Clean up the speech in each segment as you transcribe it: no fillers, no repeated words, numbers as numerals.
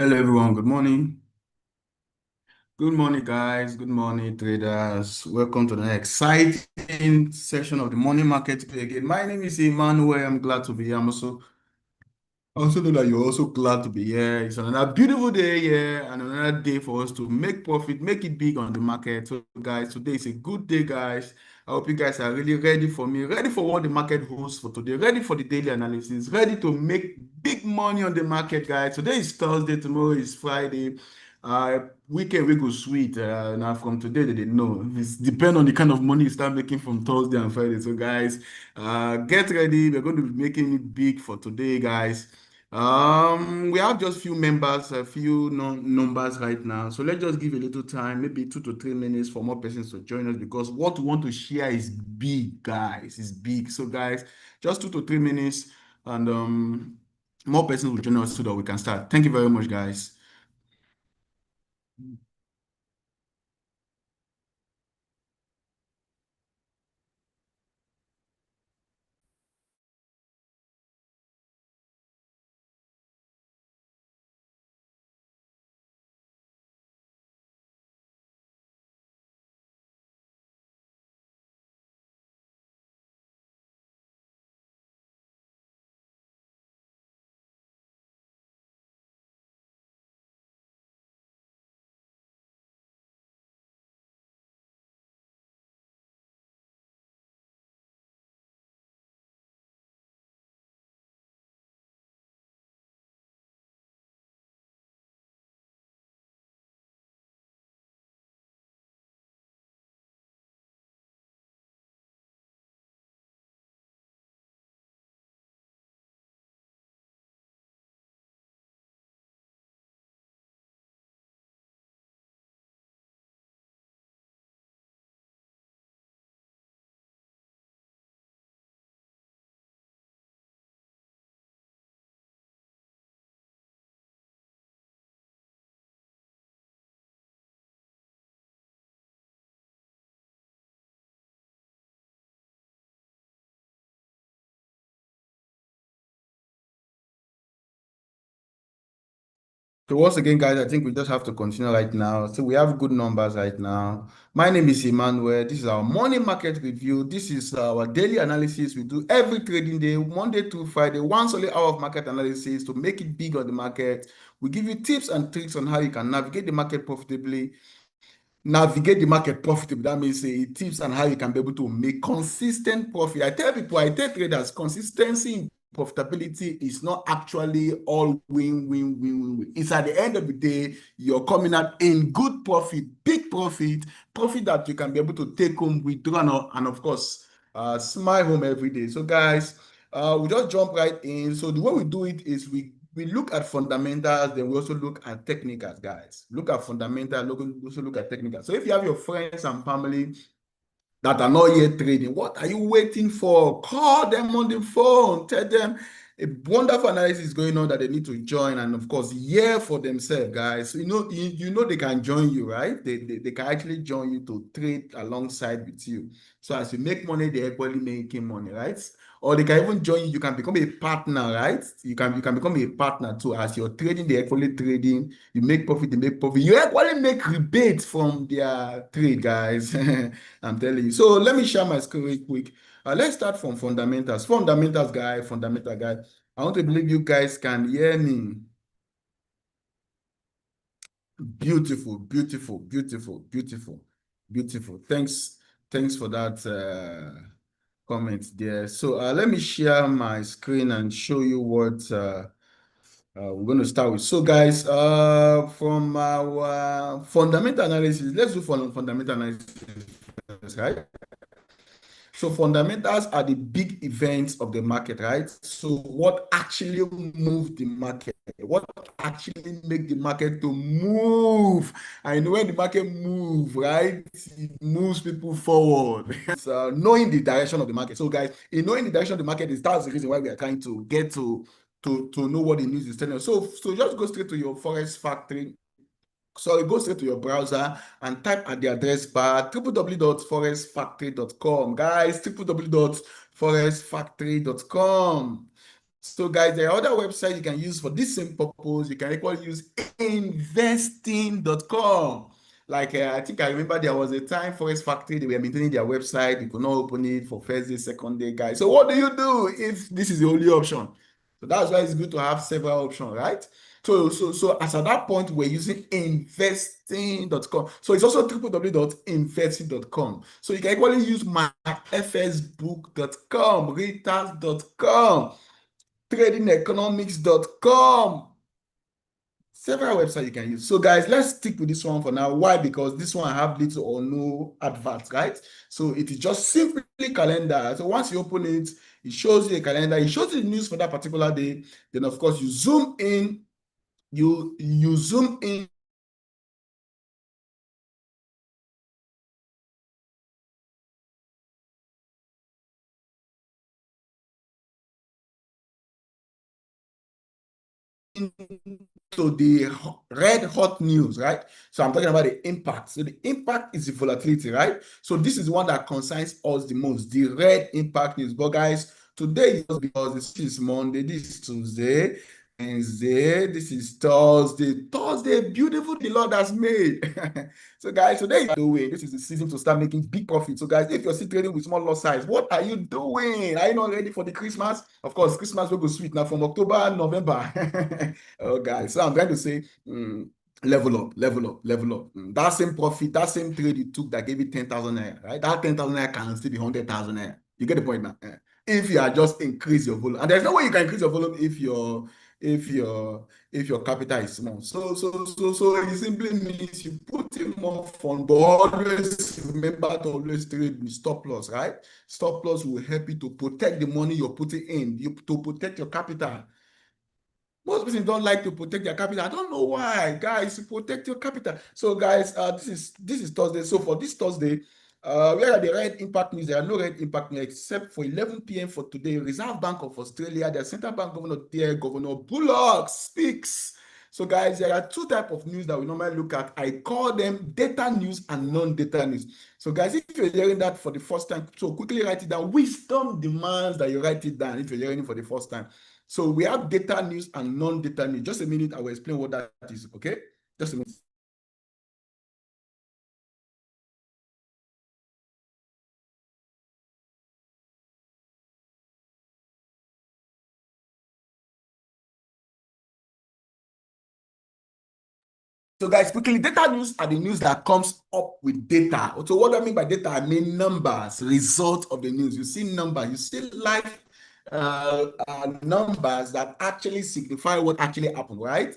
Hello everyone, good morning. Good morning, guys. Good morning, traders. Welcome to the exciting session of the morning market today again. My name is Emmanuel. I'm glad to be here. I also know that you're also glad to be here. It's another beautiful day here and another day for us to make profit, make it big on the market. So, guys, today is a good day, guys. I hope you guys are really ready for me, ready for what the market holds for today, ready for the daily analysis, ready to make big money on the market, guys. Today is Thursday, tomorrow is Friday. Weekend we go sweet. Now from today they know. It's depend on the kind of money you start making from Thursday and Friday. So guys, get ready. We're going to be making it big for today, guys. We have just few members, a few numbers right now. So let's just give a little time, maybe 2 to 3 minutes for more persons to join us because what we want to share is big, guys. It's big. So guys, just 2 to 3 minutes and more persons will join us so that we can start. Thank you very much, guys. So once again, guys, I think we just have to continue right now. So we have good numbers right now. My name is Emmanuel. This is our morning market review. This is our daily analysis we do every trading day, Monday to Friday, one solid hour of market analysis to make it big on the market. We give you tips and tricks on how you can navigate the market profitably. Navigate the market profitably. That means tips on how you can be able to make consistent profit. I tell people, I tell traders, consistency in profitability is not actually all win, win, win, win, win. It's at the end of the day, you're coming out in good profit, big profit, profit that you can be able to take home, withdraw, and of course, smile home every day. So, guys, we just jump right in. So the way we do it is we look at fundamentals, then we also look at technicals, guys. Look at fundamentals, also look at technicals. So if you have your friends and family that are not yet trading, what are you waiting for? Call them on the phone. Tell them a wonderful analysis is going on that they need to join and of course hear for themselves, guys. So, you know they can join you, right? They can actually join you to trade alongside with you. So as you make money, they're equally making money, right? Or they can even join you. You can become a partner, right? You can become a partner too. As you're trading, they're equally trading. You make profit, they make profit. You equally make rebates from their trade, guys. I'm telling you. So let me share my screen real quick. Let's start from fundamentals. Fundamental guy. I want to believe you guys can hear me. Beautiful, beautiful, beautiful, beautiful, beautiful. Thanks for that comment there. So let me share my screen and show you what we're going to start with. So guys, from our fundamental analysis, let's do fundamental analysis, right? So fundamentals are the big events of the market, right? So what actually move the market? What actually make the market to move? And when the market move, right, it moves people forward. Knowing the direction of the market. So guys, in knowing the direction of the market is that's the reason why we are trying to get to know what the news is telling us. So just go straight to your Forex Factory. So go straight to your browser and type at the address bar www.forexfactory.com. Guys, www.forexfactory.com. So guys, there are other websites you can use for this same purpose. You can equally use investing.com. Like I think I remember there was a time Forest Factory, they were maintaining their website. You could not open it for first day, second day, guys. So what do you do if this is the only option? So that's why it's good to have several options, right? So as at that point, we're using investing.com. So it's also www.investing.com. So you can equally use myfsbook.com, reuters.com, tradingeconomics.com. Several websites you can use. So guys, let's stick with this one for now. Why? Because this one have little or no adverts, right? So it is just simply calendar. So once you open it, it shows you a calendar. It shows you the news for that particular day. Then of course you zoom in. You zoom in to the red hot news, right? So I'm talking about the impact. So the impact is the volatility, right? So this is one that concerns us the most, the red impact news. But guys, today is because this is Monday, this is Tuesday, Wednesday, this is Thursday. Thursday, beautiful the Lord has made. So guys, today is doing. This is the season to start making big profits. So guys, if you're still trading with small lot size, what are you doing? Are you not ready for the Christmas? Of course, Christmas will go sweet now from October, November. Oh, guys, so I'm trying to say, level up, level up, level up. That same profit, that same trade you took that gave you 10,000 naira, right? That 10,000 naira can still be 100,000 naira. You get the point now? If you are just increase your volume, and there's no way you can increase your volume if your if your capital is small. So it simply means you put in more fund, but always remember to always trade with stop loss, right? Stop loss will help you to protect the money you're putting in, to protect your capital. Most people don't like to protect their capital. I don't know why, guys. Protect your capital. So, guys, this is Thursday. So for this Thursday, where are the red impact news? There are no red impact news except for 11 p.m. for today. Reserve Bank of Australia, their central bank governor there, Governor Bullock speaks. So, guys, there are two types of news that we normally look at. I call them data news and non-data news. So, guys, if you're hearing that for the first time, so quickly write it down. Wisdom demands that you write it down if you're hearing it for the first time. So we have data news and non-data news. Just a minute, I will explain what that is, okay? Just a minute. So guys, quickly, data news are the news that comes up with data. So what do I mean by data? I mean numbers, result of the news. You see numbers, you see live numbers that actually signify what actually happened, right?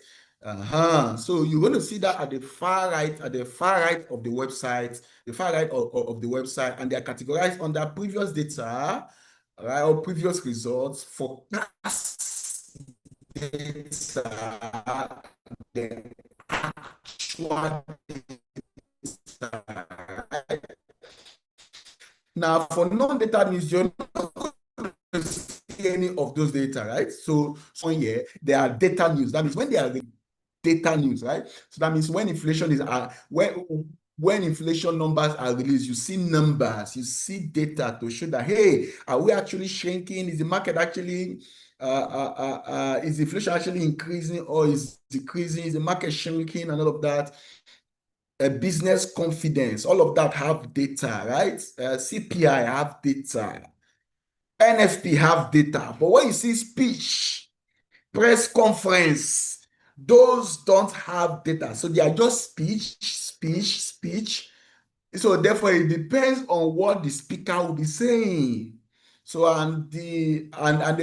So you're going to see that at the far right, of the website, the far right of the website, and they are categorized under previous data, right, or previous results for past data, the actual data, right? Now, for non-data news, you're not going to see any of those data, right? So here, there are data news. That means when they are data news, right? So that means when inflation is when inflation numbers are released, you see numbers, you see data to show that, hey, are we actually shrinking? Is the market actually is inflation actually increasing or is decreasing? Is the market shrinking and all of that? Business confidence, all of that have data, right? CPI have data, NFP have data. But when you see speech, press conference, those don't have data. So they are just speech. So therefore, it depends on what the speaker will be saying. So and the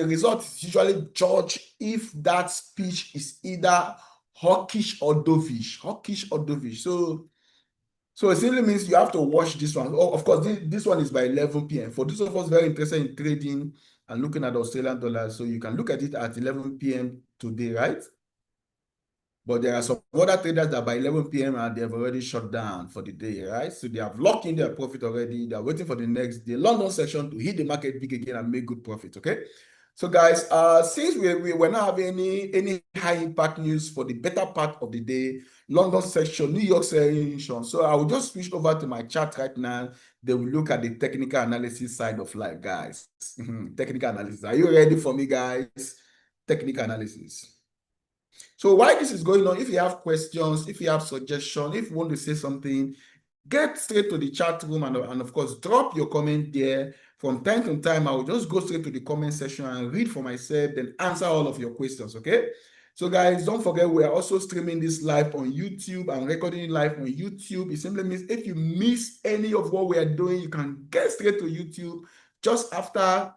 result is usually judged if that speech is either hawkish or dovish. So it simply means you have to watch this one. Oh, of course, this one is by 11 p.m. For those of us very interested in trading and looking at Australian dollars, so you can look at it at 11 p.m. today, right? But there are some other traders that by 11 p.m. They have already shut down for the day, right? So they have locked in their profit already. They're waiting for the next day, London session to hit the market big again and make good profit, okay? So guys, since we're not having any high impact news for the better part of the day, London section, New York section. So I will just switch over to my chart right now. They will look at the technical analysis side of life, guys. Technical analysis. Are you ready for me, guys? Technical analysis. So while this is going on, if you have questions, if you have suggestions, if you want to say something, get straight to the chat room and of course, drop your comment there. From time to time, I will just go straight to the comment section and read for myself, then answer all of your questions, okay? So guys, don't forget, we are also streaming this live on YouTube and recording it live on YouTube. It simply means if you miss any of what we are doing, you can get straight to YouTube just after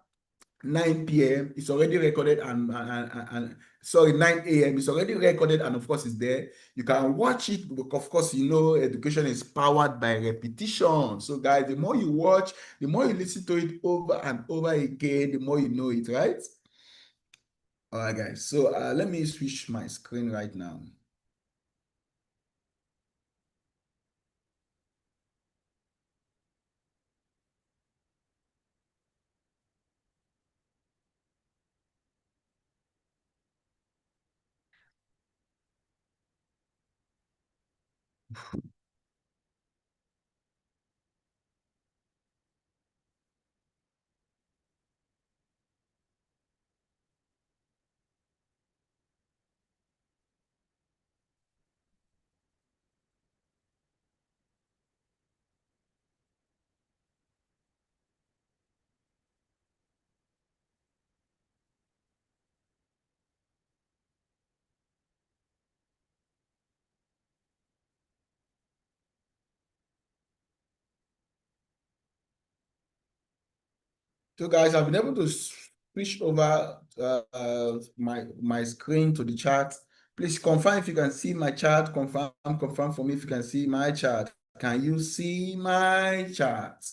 9 p.m. It's already recorded and sorry, 9 a.m. It's already recorded and of course it's there. You can watch it. Of course, you know education is powered by repetition. So guys, the more you watch, the more you listen to it over and over again, the more you know it, right? All right, guys. So let me switch my screen right now. So guys, I've been able to switch over my screen to the chart. Please confirm if you can see my chart. Confirm for me if you can see my chart. Can you see my chart?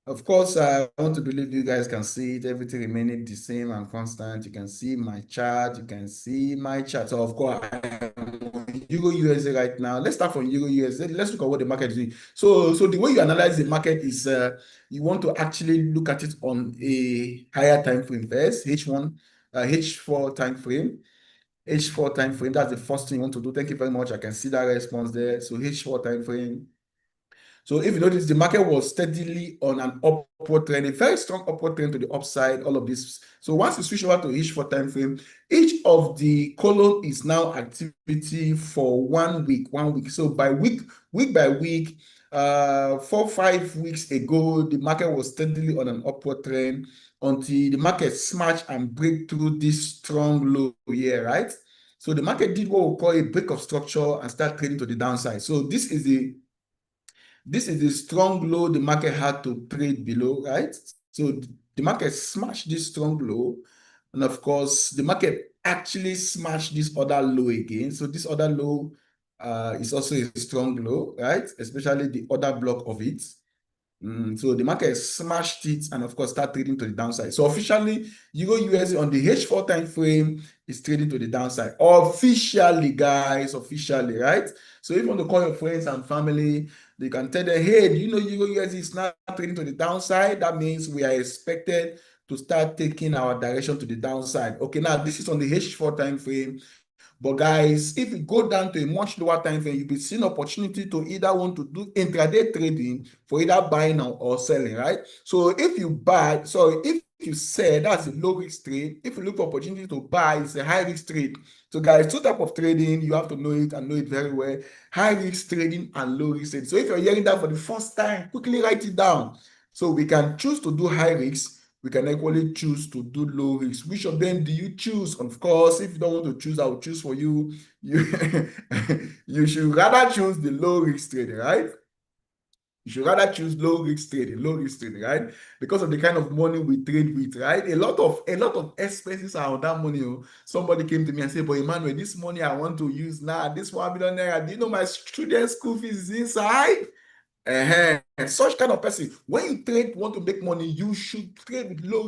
Of course, I want to believe you guys can see it, everything remaining the same and constant. You can see my chart, you can see my chart. So of course, I'm on Euro USD right now. Let's start from Euro USD. Let's look at what the market is doing. So the way you analyze the market is you want to actually look at it on a higher time frame first, H1, H4 time frame. H4 time frame, that's the first thing you want to do. Thank you very much. I can see that response there. So H4 time frame. So if you notice, the market was steadily on an upward trend, a very strong upward trend to the upside, all of this. So once you switch over to H4 time frame, each of the column is now activity for 1 week. So by week by week, 4 5 weeks ago, the market was steadily on an upward trend until the market smash and break through this strong low here, right? So the market did what we call a break of structure and start trading to the downside. So this is the strong low the market had to trade below, right? So the market smashed this strong low. And of course, the market actually smashed this other low again. So this other low is also a strong low, right? Especially the other block of it. So the market smashed it and of course start trading to the downside. So officially, Euro USD on the H4 time frame is trading to the downside. Officially, guys, officially, right? So if you want to call your friends and family, they can tell them, hey, do you know Euro USD is now trading to the downside? That means we are expected to start taking our direction to the downside. Okay, now this is on the H4 time frame. But guys, if you go down to a much lower time frame, you'll be seeing opportunity to either want to do intraday trading for either buying or selling, right? So if you buy, sorry, if you sell, that's a low risk trade. If you look for opportunity to buy, it's a high risk trade. So guys, two type of trading, you have to know it and know it very well. High risk trading and low risk trading. So if you're hearing that for the first time, quickly write it down. So we can choose to do high risk. We can equally choose to do low risk. Which of them do you choose? Of course, if you don't want to choose, I will choose for you. You should rather choose the low risk trading, right? You should rather choose low risk trading, right? Because of the kind of money we trade with, right? A lot of expenses are on that money. Oh. Somebody came to me and said, "But Emmanuel, this money I want to use now, this 1 million naira, do you know my student school fees is inside?" Such kind of person, when you trade, want to make money, you should trade with low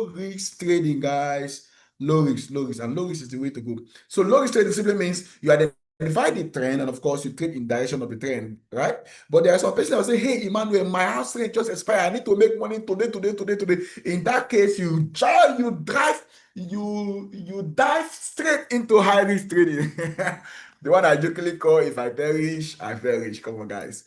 risk trading, guys. Low risk, and low risk is the way to go. So low risk trading simply means you identify the trend, and of course, you trade in direction of the trend, right? But there are some person that will say, "Hey, Emmanuel, my house rent just expired. I need to make money today. In that case, you dive straight into high risk trading. The one I jokingly call, if I perish, I perish. Come on, guys.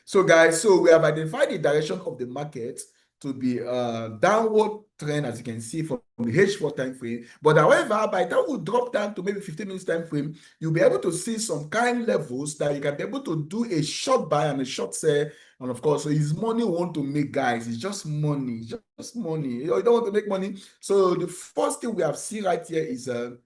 So guys, so we have identified the direction of the market. to be a downward trend, as you can see from the H4 time frame. But however, by the time we drop down to maybe 15 minutes time frame, you'll be able to see some kind levels that you can be able to do a short buy and a short sell. And of course, so it's money we want to make, guys. It's just money, just money. You don't want to make money. So the first thing we have seen right here is the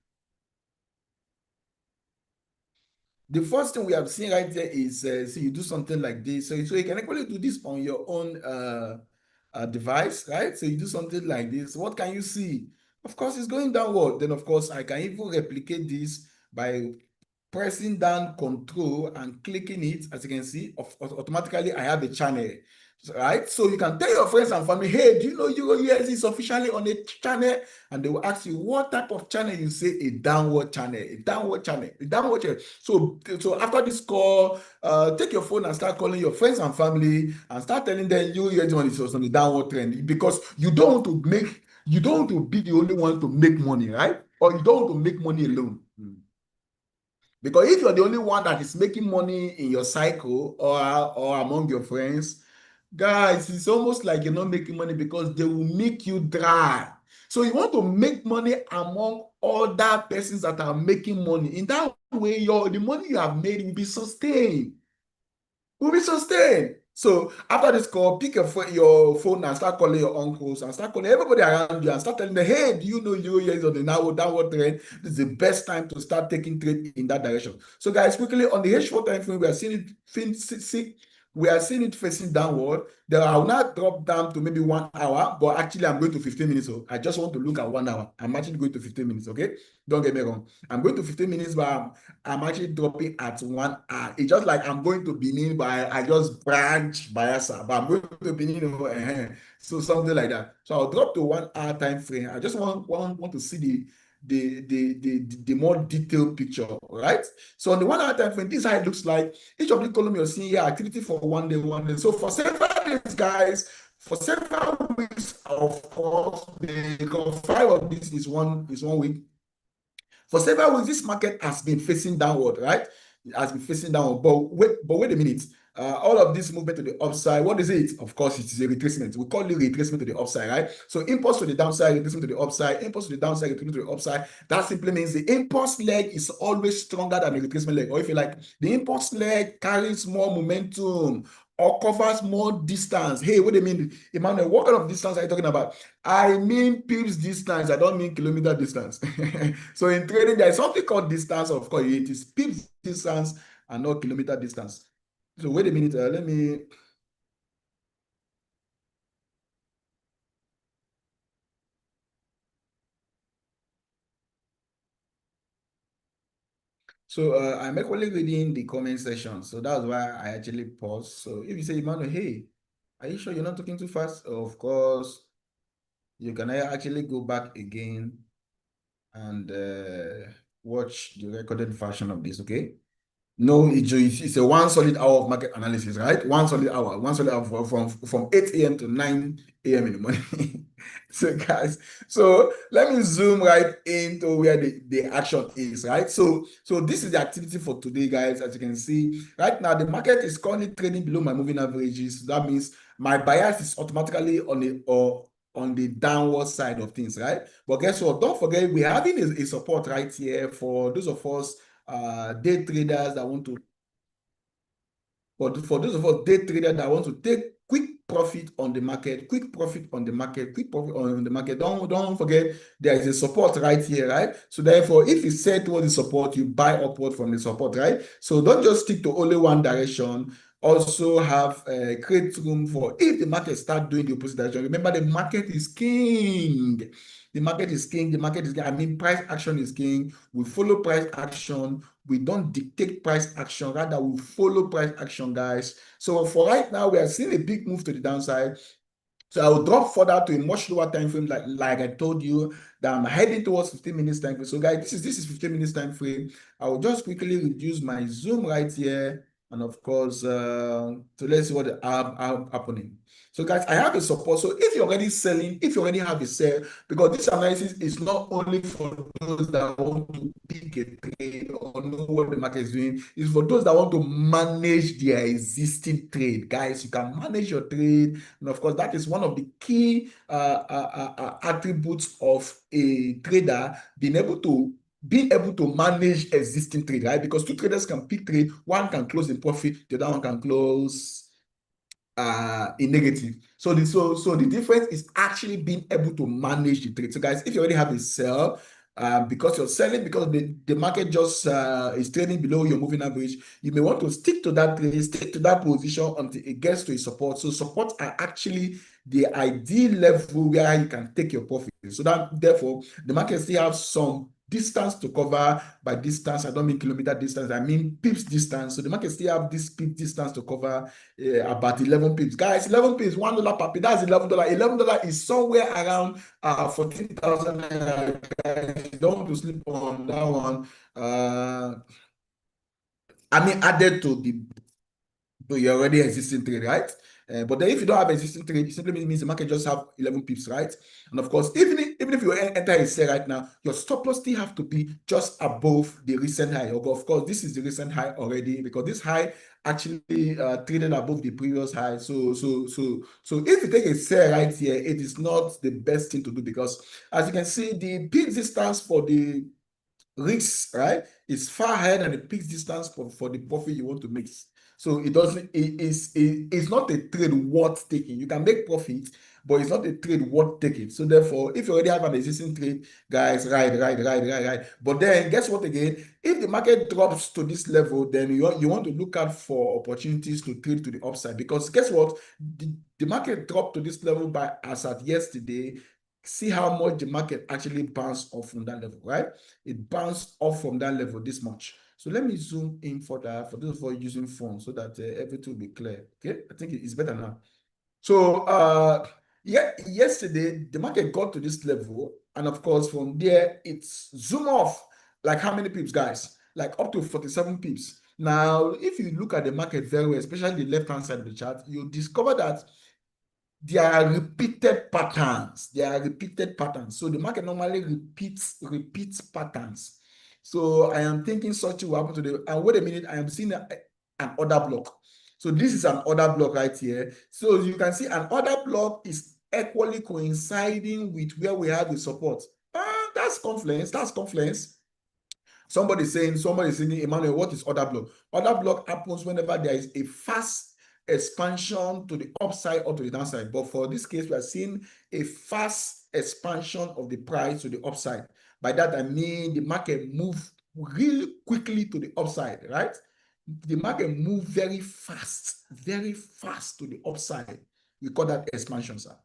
first thing we have seen right there is so you do something like this. So you can actually do this on your own device, right? So you do something like this. What can you see? Of course, it's going downward. Then, of course, I can even replicate this by pressing down control and clicking it. As you can see, automatically I have a channel, right? So you can tell your friends and family, hey, do you know Euro USD is officially on a channel? And they will ask you what type of channel. You say a downward channel, a downward channel, a downward channel. So after this call, take your phone and start calling your friends and family and start telling them Euro USD is on the downward trend, because you don't want to be the only one to make money, right? Or you don't want to make money alone. Because if you're the only one that is making money in your cycle or among your friends, guys, it's almost like you're not making money, because they will make you dry. So you want to make money among other persons that are making money. In that way, the money you have made will be sustained. So after this call, pick your phone and start calling your uncles and start calling everybody around you and start telling them, hey, do you know Euro is on the downward trend? This is the best time to start taking trade in that direction. So guys, quickly on the H4 time frame, we are seeing it facing downward. Then I will not drop down to maybe 1 hour, but actually I'm going to 15 minutes. So I just want to look at 1 hour. I'm actually going to 15 minutes, okay? Don't get me wrong. I'm going to 15 minutes, but I'm actually dropping at 1 hour. It's just like I'm going to Benin, but I just branch Bayelsa, but I'm going to Benin, so something like that. So I'll drop to 1 hour time frame. I just want to see the more detailed picture, right? So on the 1 hour time frame, this is how it looks like. Each of the column you're seeing here, activity for 1 day, 1 day. So for several days, guys, for several weeks, of course, because 5 of this is one week. For several weeks, this market has been facing downward, right? It has been facing downward. But wait a minute. All of this movement to the upside, what is it? Of course, it is a retracement. We call it retracement to the upside, right? So impulse to the downside, retracement to the upside, impulse to the downside, retracement to the upside. That simply means the impulse leg is always stronger than the retracement leg. Or if you like, the impulse leg carries more momentum or covers more distance. Hey, what do you mean, Emmanuel? What kind of distance are you talking about? I mean pips distance. I don't mean kilometer distance. So in trading, there is something called distance. Of course, it is pips distance and not kilometer distance. So wait a minute. Let me. So I'm actually reading the comment section. So that's why I actually pause. So if you say, Emmanuel, hey, are you sure you're not talking too fast? Of course, you can actually go back again and watch the recorded version of this, okay? No, it's a 1 solid hour of market analysis, right? 1 solid hour from 8 a.m. to 9 a.m. in the morning. So guys, so let me zoom right into where the action is, right? So this is the activity for today, guys. As you can see, right now the market is currently trading below my moving averages. That means my bias is automatically on the downward side of things, right? But guess what? Don't forget, we're having a support right here for those of us day traders that want to, for those of us day traders that want to take quick profit on the market, quick profit on the market. Don't forget there is a support right here, right? So therefore, if you set towards the support, you buy upward from the support, right? So don't just stick to only one direction. Also have create room for if the market start doing the opposite direction. Remember, the market is king. The market is king. The market is king. I mean, price action is king. We follow price action. We don't dictate price action. Rather, we follow price action, guys. So for right now, we are seeing a big move to the downside. So I will drop further to a much lower time frame, like I told you, that I'm heading towards 15 minutes time frame. So guys, this is 15 minutes time frame. I will just quickly reduce my zoom right here. And of course, so let's see what happening. So guys, I have a support. So if you're already selling, if you already have a sell, because this analysis is not only for those that want to pick a trade or know what the market is doing. It's for those that want to manage their existing trade. Guys, you can manage your trade. And of course, that is one of the key attributes of a trader, being able to manage existing trade, right? Because two traders can pick trade, one can close in profit, the other one can close in negative. So the difference is actually being able to manage the trade. So guys, if you already have a sell, because you're selling because the market just is trading below your moving average, you may want to stick to that trade, stick to that position until it gets to a support. So support are actually the ideal level where you can take your profit. So that therefore the market still have some distance to cover. By distance, I don't mean kilometer distance, I mean pips distance. So the market still have this pip distance to cover about 11 pips. Guys, 11 pips, $1 per pip, that's $11. $11 is somewhere around 14,000 naira. Guys, you don't want to sleep on that one. I mean, added to your already existing trade, right? But then if you don't have existing trade, it simply means the market just have 11 pips, right? And of course, even if you enter a sell right now, your stop loss still have to be just above the recent high. Of course, this is the recent high already because this high actually traded above the previous high. So if you take a sell right here, it is not the best thing to do because as you can see, the peak distance for the risk, right, is far higher than the peak distance for the profit you want to make. So it's not a trade worth taking. You can make profit, but it's not a trade worth taking. So therefore, if you already have an existing trade, guys, right. But then guess what again? If the market drops to this level, then you want to look out for opportunities to trade to the upside because guess what? The market dropped to this level by as at yesterday. See how much the market actually bounced off from that level, right? It bounced off from that level this much. So let me zoom in for that for those of you using phone so that everything will be clear. Okay, I think it's better now. So yeah, yesterday the market got to this level, and of course from there it's zoom off like how many pips, guys? Like up to 47 pips. Now, if you look at the market very well, especially the left-hand side of the chart, you'll discover that there are repeated patterns. There are repeated patterns. So the market normally repeats patterns. So I am thinking such will happen today. And wait a minute, I am seeing an order block. So this is an order block right here. So you can see an order block is equally coinciding with where we have the support. That's confluence. That's confluence. Somebody saying, Emmanuel, what is order block? Order block happens whenever there is a fast expansion to the upside or to the downside. But for this case, we are seeing a fast expansion of the price to the upside. By that, I mean the market moved really quickly to the upside, right? The market moved very fast to the upside. We call that expansion, sir.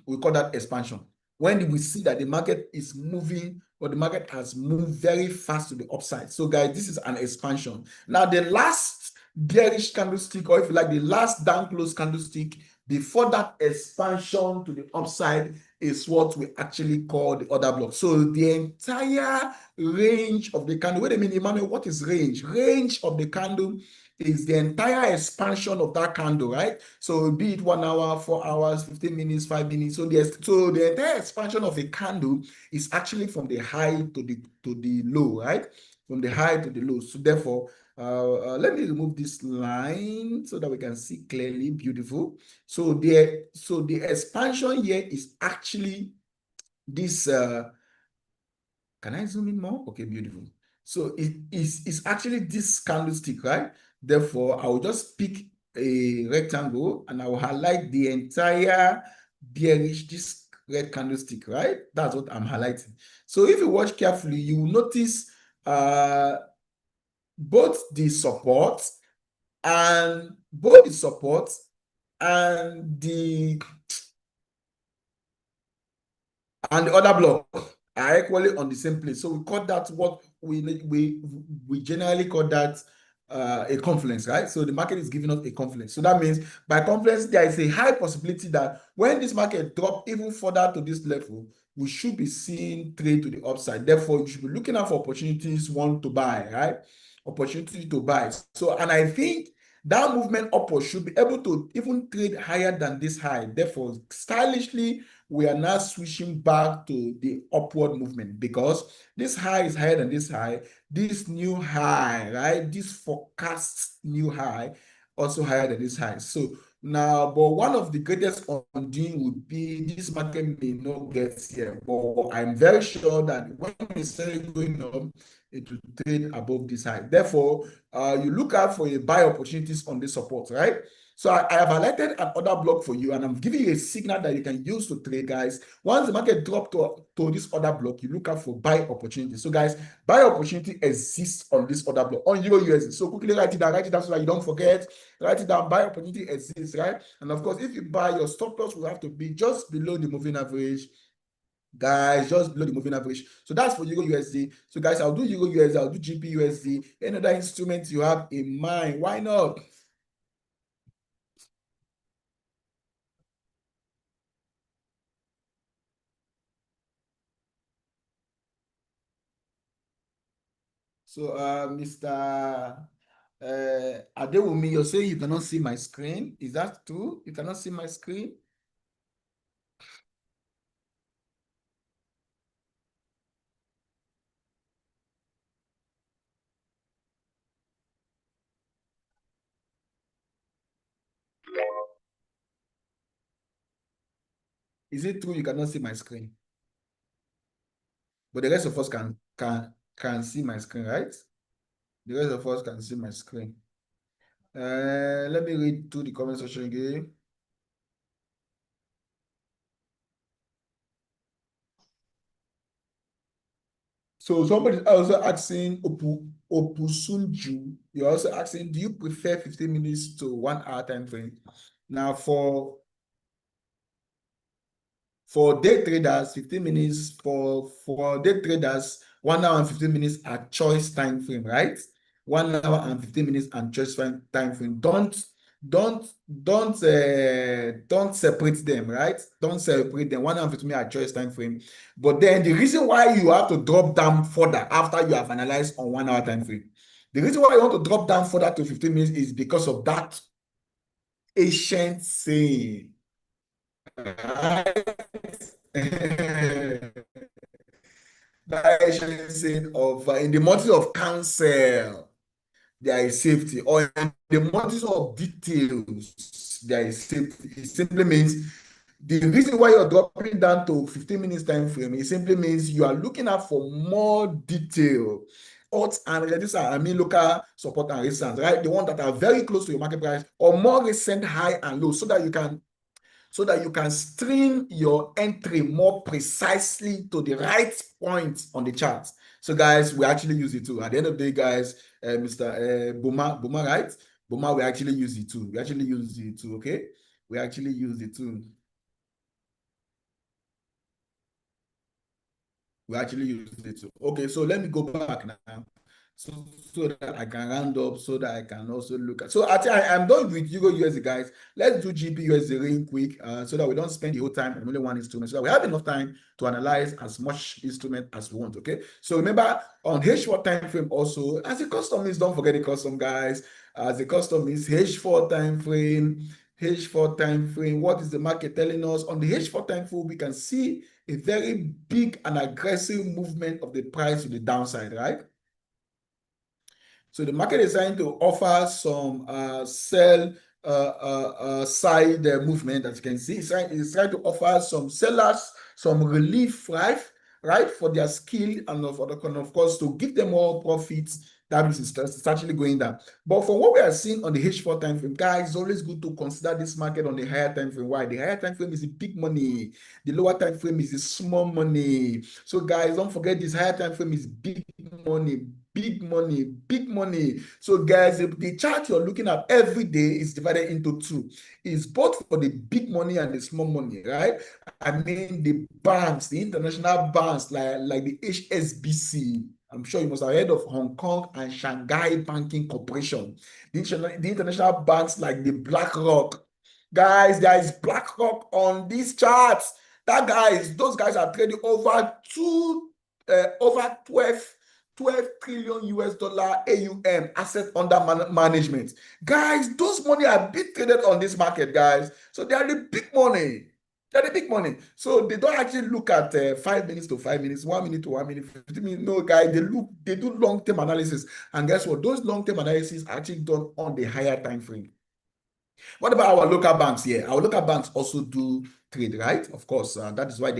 We call that expansion. When we see that the market is moving or the market has moved very fast to the upside. So guys, this is an expansion. Now the last bearish candlestick, or if you like the last down close candlestick before that expansion to the upside is what we actually call the order block. So the entire range of the candle, wait a minute, Emmanuel, what is range? Range of the candle is the entire expansion of that candle, right? So be it 1 hour, 4 hours, 15 minutes, 5 minutes. So the entire expansion of a candle is actually from the high to the low, right? From the high to the low. So therefore, let me remove this line so that we can see clearly. Beautiful. So the expansion here is actually this. Can I zoom in more? Okay, beautiful. So it's actually this candlestick, right? Therefore, I will just pick a rectangle and I will highlight the entire bearish, this red candlestick, right? That's what I'm highlighting. So if you watch carefully, you will notice both the support and the other block are equally on the same place. So we call that what we generally call that a confluence, right? So the market is giving us a confluence. So that means by confluence, there is a high possibility that when this market drop even further to this level, we should be seeing trade to the upside. Therefore, you should be looking out for opportunities, one to buy, right? Opportunity to buy. So, and I think that movement upward should be able to even trade higher than this high. Therefore, stylishly, we are now switching back to the upward movement because this high is higher than this high. This new high, right? This forecast new high also higher than this high. So now, but one of the greatest undoing would be this market may not get here. But I'm very sure that when it's going up, it will trade above this high. Therefore, you look out for a buy opportunities on this support, right? So I have highlighted an order block for you, and I'm giving you a signal that you can use to trade, guys. Once the market drop to this order block, you look out for buy opportunities. So, guys, buy opportunity exists on this order block on Euro USD. So quickly write it down so that you don't forget. Write it down. Buy opportunity exists, right? And of course, if you buy, your stop loss will have to be just below the moving average. Guys, just below the moving average. So that's for Euro USD. So guys, I'll do Euro USD, I'll do GP USD. Any other instrument you have in mind, why not? So Mr. Adewumi, you're saying you cannot see my screen. Is that true? You cannot see my screen? Is it true you cannot see my screen? But the rest of us can see my screen, right? The rest of us can see my screen. Let me read through the comment section again. So somebody also asking Opusunju, you're also asking, do you prefer 15 minutes to 1 hour time frame? Now for day traders, 15 minutes for day traders, 1 hour and 15 minutes are choice time frame, right? 1 hour and 15 minutes and choice time frame. Don't don't separate them, right? Don't separate them. 1 hour and 15 minutes are choice time frame. But then the reason why you have to drop down further after you have analyzed on 1 hour time frame, the reason why you want to drop down further to 15 minutes is because of that ancient saying. Right? Direction of in the motive of counsel, there is safety, or in the motive of details, there is safety. It simply means the reason why you're dropping down to 15 minutes time frame, it simply means you are looking out for more detail. Odds and resistance, I mean local support and resistance, right? The ones that are very close to your market price or more recent high and low, so that you can stream your entry more precisely to the right point on the chart. So guys, we actually use it too. At the end of the day, guys, Mr. Buma, right? Buma, we actually use it too. We actually use it too, okay? We actually use it too. We actually use it too. Okay, so let me go back now. So that I can round up, so that I can also look at. So I'm done with Euro USD, guys. Let's do GP USD real quick, so that we don't spend the whole time on only one instrument, so that we have enough time to analyze as much instrument as we want. Okay. So remember on H4 time frame also, as the custom is, don't forget the custom, guys. As the custom is H4 time frame. H4 time frame. What is the market telling us? On the H4 time frame, we can see a very big and aggressive movement of the price to the downside, right? So the market is trying to offer some sell side movement, as you can see. It's trying to offer some sellers some relief, right, for their skill and of course to give them more profits. That means it's actually going down. But for what we are seeing on the H4 time frame, guys, it's always good to consider this market on the higher time frame. Why? The higher time frame is the big money. The lower time frame is the small money. So guys, don't forget this higher time frame is big money, big money, big money. So guys, the chart you're looking at every day is divided into two. It's both for the big money and the small money, right? I mean the banks, the international banks like the HSBC. I'm sure you must have heard of Hong Kong and Shanghai Banking Corporation. The international banks like the BlackRock. Guys, there is BlackRock on these charts. Those guys are trading over over 12 trillion US dollar AUM, asset under management. Guys, those money are being traded on this market, guys. So they are the big money. Yeah, they make money. So they don't actually look at 5 minutes to 5 minutes, 1 minute to 1 minute, 50 minutes. No, guys, they do long-term analysis. And guess what? Those long-term analysis are actually done on the higher time frame. What about our local banks here? Our local banks also do trade, right? Of course, that is why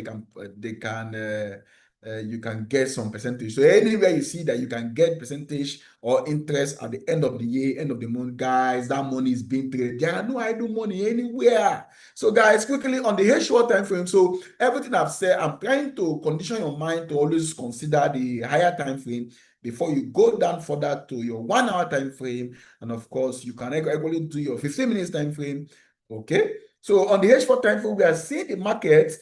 you can get some percentage. So anywhere you see that you can get percentage or interest at the end of the year, end of the month, guys, that money is being traded. There are no idle money anywhere. So guys, quickly on the H4 time frame. So everything I've said, I'm trying to condition your mind to always consider the higher time frame before you go down further to your 1 hour time frame. And of course, you can equally do your 15 minutes time frame. Okay. So on the H4 time frame, we are seeing the market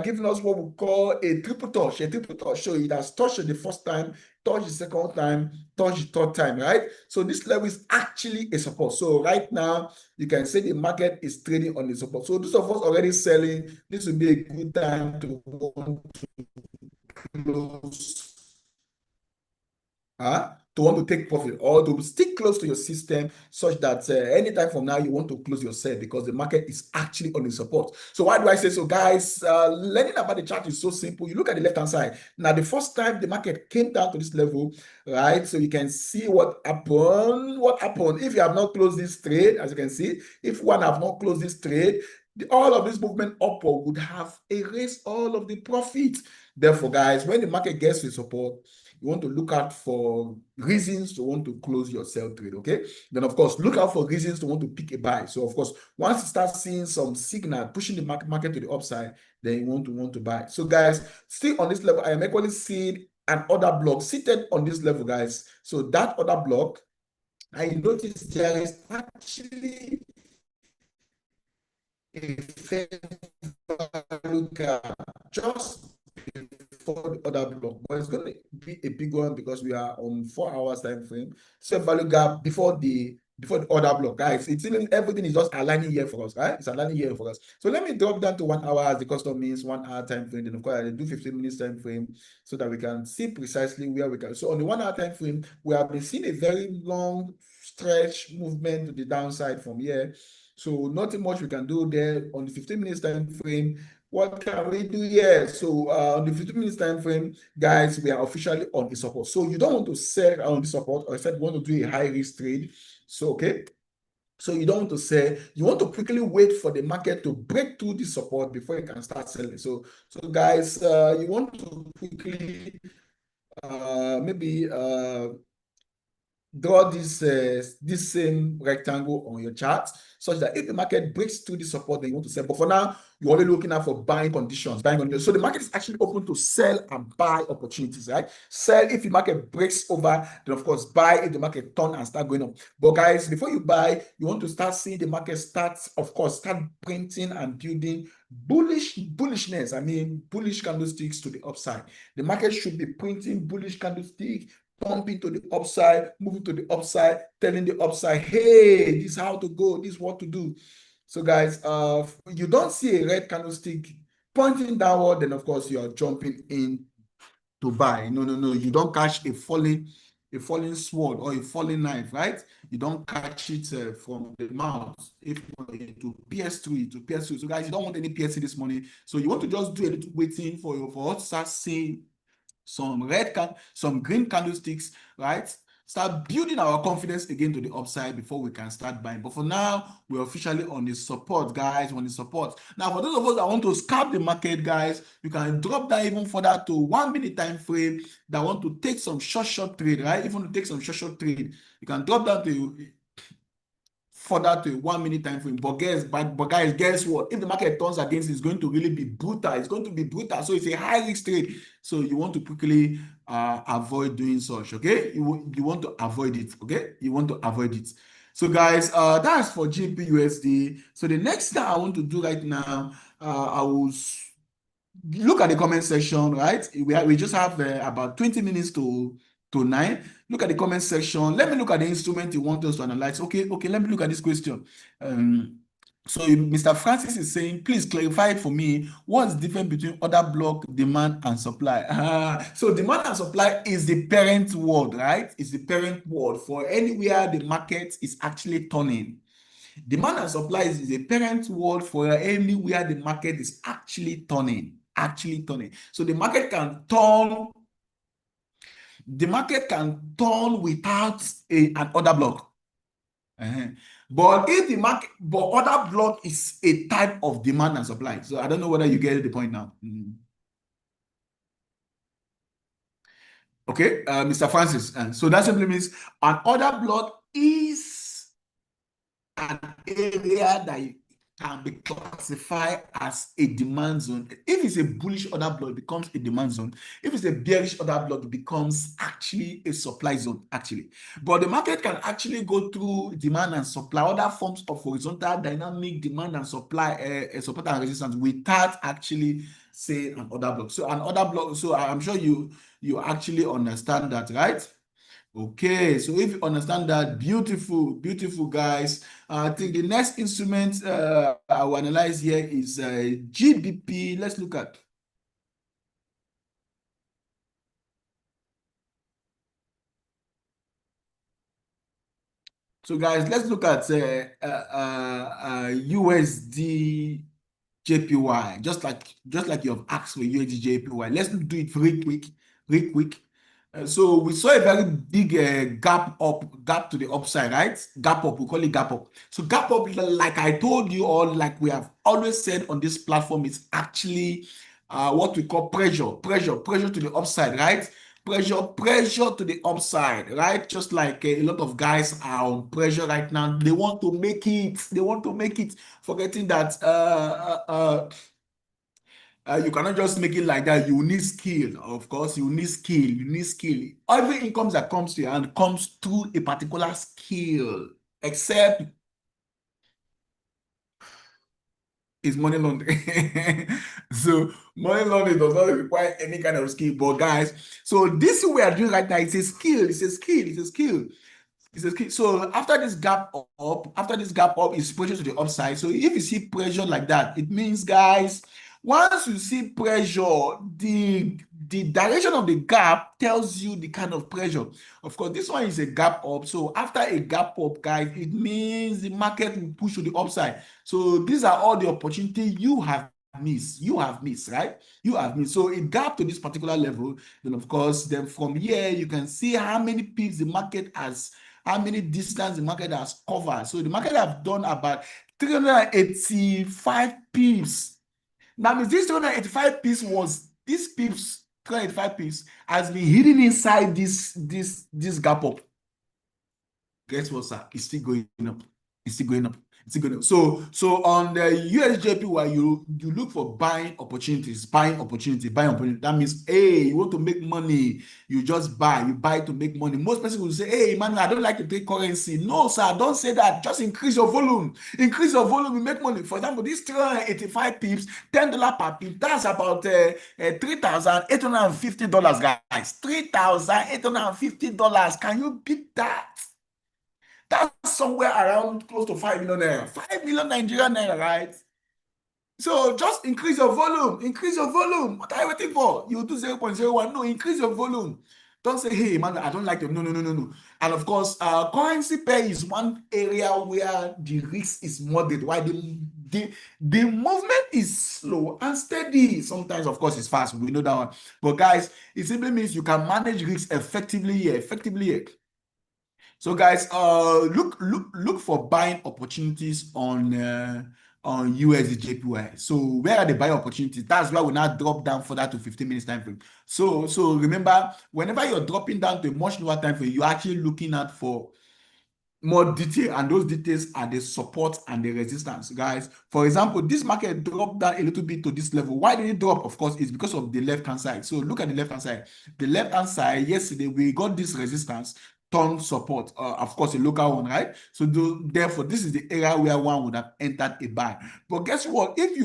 giving us what we call a triple touch. A triple touch. So it has touched the first time, touched the second time, touched the third time, right? So this level is actually a support. So right now, you can say the market is trading on the support. So those of us already selling, this will be a good time to want to close to want to take profit or to stick close to your system such that anytime from now you want to close your sell because the market is actually on the support. So why do I say so, guys? Learning about the chart is so simple. You look at the left hand side. Now, the first time the market came down to this level, right? So you can see what happened. What happened if you have not closed this trade, as you can see, if one have not closed this trade, all of this movement upward would have erased all of the profit. Therefore, guys, when the market gets to support, you want to look out for reasons to want to close your sell trade, okay? Then, of course, look out for reasons to want to pick a buy. So, of course, once you start seeing some signal pushing the market to the upside, then you want to buy. So, guys, still on this level, I am equally seeing an order block seated on this level, guys. So that order block, I notice there is actually a fair value gap just before the other block, but it's going to be a big one because we are on 4 hours time frame. So value gap before the other block, guys. It's even everything is just aligning here for us, right? It's aligning here for us. So let me drop down to 1 hour as the custom means 1 hour time frame. Then of course I do 15 minutes time frame so that we can see precisely where we can. So on the 1 hour time frame, we have been seeing a very long stretch movement to the downside from here. So nothing much we can do there on the 15 minutes time frame. What can we do here? So on the 15 minutes time frame, guys, we are officially on the support. So you don't want to sell on the support, or instead you want to do a high risk trade. So okay. So you don't want to sell, you want to quickly wait for the market to break through the support before you can start selling. So guys, you want to quickly maybe draw this same rectangle on your chart such that if the market breaks through the support, then you want to sell. But for now, you're only looking out for buying conditions. So the market is actually open to sell and buy opportunities, right? Sell if the market breaks over, then of course buy if the market turn and start going up. But guys, before you buy, you want to start seeing the market start printing and building bullishness. I mean, bullish candlesticks to the upside. The market should be printing bullish candlestick, pumping to the upside, moving to the upside, telling the upside, hey, this is how to go, this is what to do. So guys, you don't see a red candlestick pointing downward, then of course you are jumping in to buy. No, you don't catch a falling sword or a falling knife, right? You don't catch it from the mouth. If to pierce through it, to pierce through. So guys, you don't want any piercing this morning. So you want to just do a little waiting for us to start seeing some green candlesticks, right? Start building our confidence again to the upside before we can start buying. But for now, we're officially on the support, guys, on the support. Now, for those of us that want to scalp the market, guys, you can drop that even further to 1 minute time frame that want to take some short trade, right? If you want to take some short trade, you can drop that to further to a 1 minute time frame. But guys, guess what? If the market turns against, it's going to really be brutal. It's going to be brutal. So it's a high risk trade. So you want to quickly avoid doing such. Okay, you want to avoid it. Okay, you want to avoid it. So guys, that's for GBP/USD. So the next thing I want to do right now, I will look at the comment section. Right, we just have about 20 minutes to 9. Look at the comment section. Let me look at the instrument you want us to analyze. Okay, let me look at this question. So Mr. Francis is saying, please clarify for me what's the difference between order block, demand, and supply. So demand and supply is the parent word, right? It's the parent word for anywhere the market is actually turning. Demand and supply is a parent word for anywhere the market is actually turning. Actually turning. So the market can turn without an order block. But if the market, but order block is a type of demand and supply. So I don't know whether you get the point now. Okay, Mr. Francis. So that simply means an order block is an area that can be classified as a demand zone. If it's a bullish order block, it becomes a demand zone. If it's a bearish order block, it becomes actually a supply zone, actually. But the market can actually go through demand and supply, other forms of horizontal dynamic demand and supply, support and resistance without actually say an order block. So an order block, so I'm sure you actually understand that, right? Okay, so if you understand that, beautiful, beautiful, guys. I think the next instrument I will analyze here is GBP. Let's look at. So, guys, let's look at USD JPY. Just like you have asked for USD JPY. Let's do it very quick, very quick. So we saw a very big gap to the upside, right? Gap up, we call it gap up. So gap up, like I told you all, like we have always said on this platform, is actually what we call pressure to the upside, right? Pressure to the upside, right? Just like a lot of guys are on pressure right now. They want to make it. They want to make it, forgetting that you cannot just make it like that. You need skill, of course. You need skill. You need skill. Every income that comes to you and comes through a particular skill, except is money laundering. So money laundering does not require any kind of skill. But guys, so this we are doing right now, it's a skill. It's a skill. It's a skill. It's a skill. So after this gap up, is pressure to the upside. So if you see pressure like that, it means, guys, once you see pressure, the direction of the gap tells you the kind of pressure. Of course, this one is a gap up. So after a gap up, guys, it means the market will push to the upside. So these are all the opportunity you have missed. You have missed, right? You have missed. So it gap to this particular level. Then of course, then from here you can see how many pips the market has, how many distance the market has covered. So the market have done about 385 pips. Now, means this 285 piece was this pips, 285 pips has been hidden inside this gap up. Guess what, sir? It's still going up. It's still going up. It's still going up. So on the USJPY, you look for buying opportunities, buying opportunity. That means, hey, you want to make money, you just buy. You buy to make money. Most people will say, hey, man, I don't like to take currency. No, sir, don't say that. Just increase your volume. Increase your volume, you make money. For example, this 385 pips, $10 per pip, that's about $3,850, guys. $3,850. Can you beat that? That's somewhere around close to 5 million naira. 5 million Nigerian naira, right? So just increase your volume. Increase your volume. What are you waiting for? You do 0.01. No, increase your volume. Don't say, hey, man, I don't like it. No, no, no, no, no. And of course, currency pair is one area where the risk is moderate. Why the movement is slow and steady. Sometimes, of course, it's fast. We know that one. But guys, it simply means you can manage risk effectively here. Effectively here. So guys, look for buying opportunities on USD JPY. So where are the buying opportunities? That's why we now drop down further to 15 minutes time frame. So remember, whenever you're dropping down to a much lower time frame, you're actually looking at for more detail, and those details are the support and the resistance, guys. For example, this market dropped down a little bit to this level. Why did it drop? Of course, it's because of the left-hand side. So look at the left-hand side. The left-hand side, yesterday, we got this resistance, turn support, of course, a local one, right? So therefore, this is the area where one would have entered a buy. But guess what? If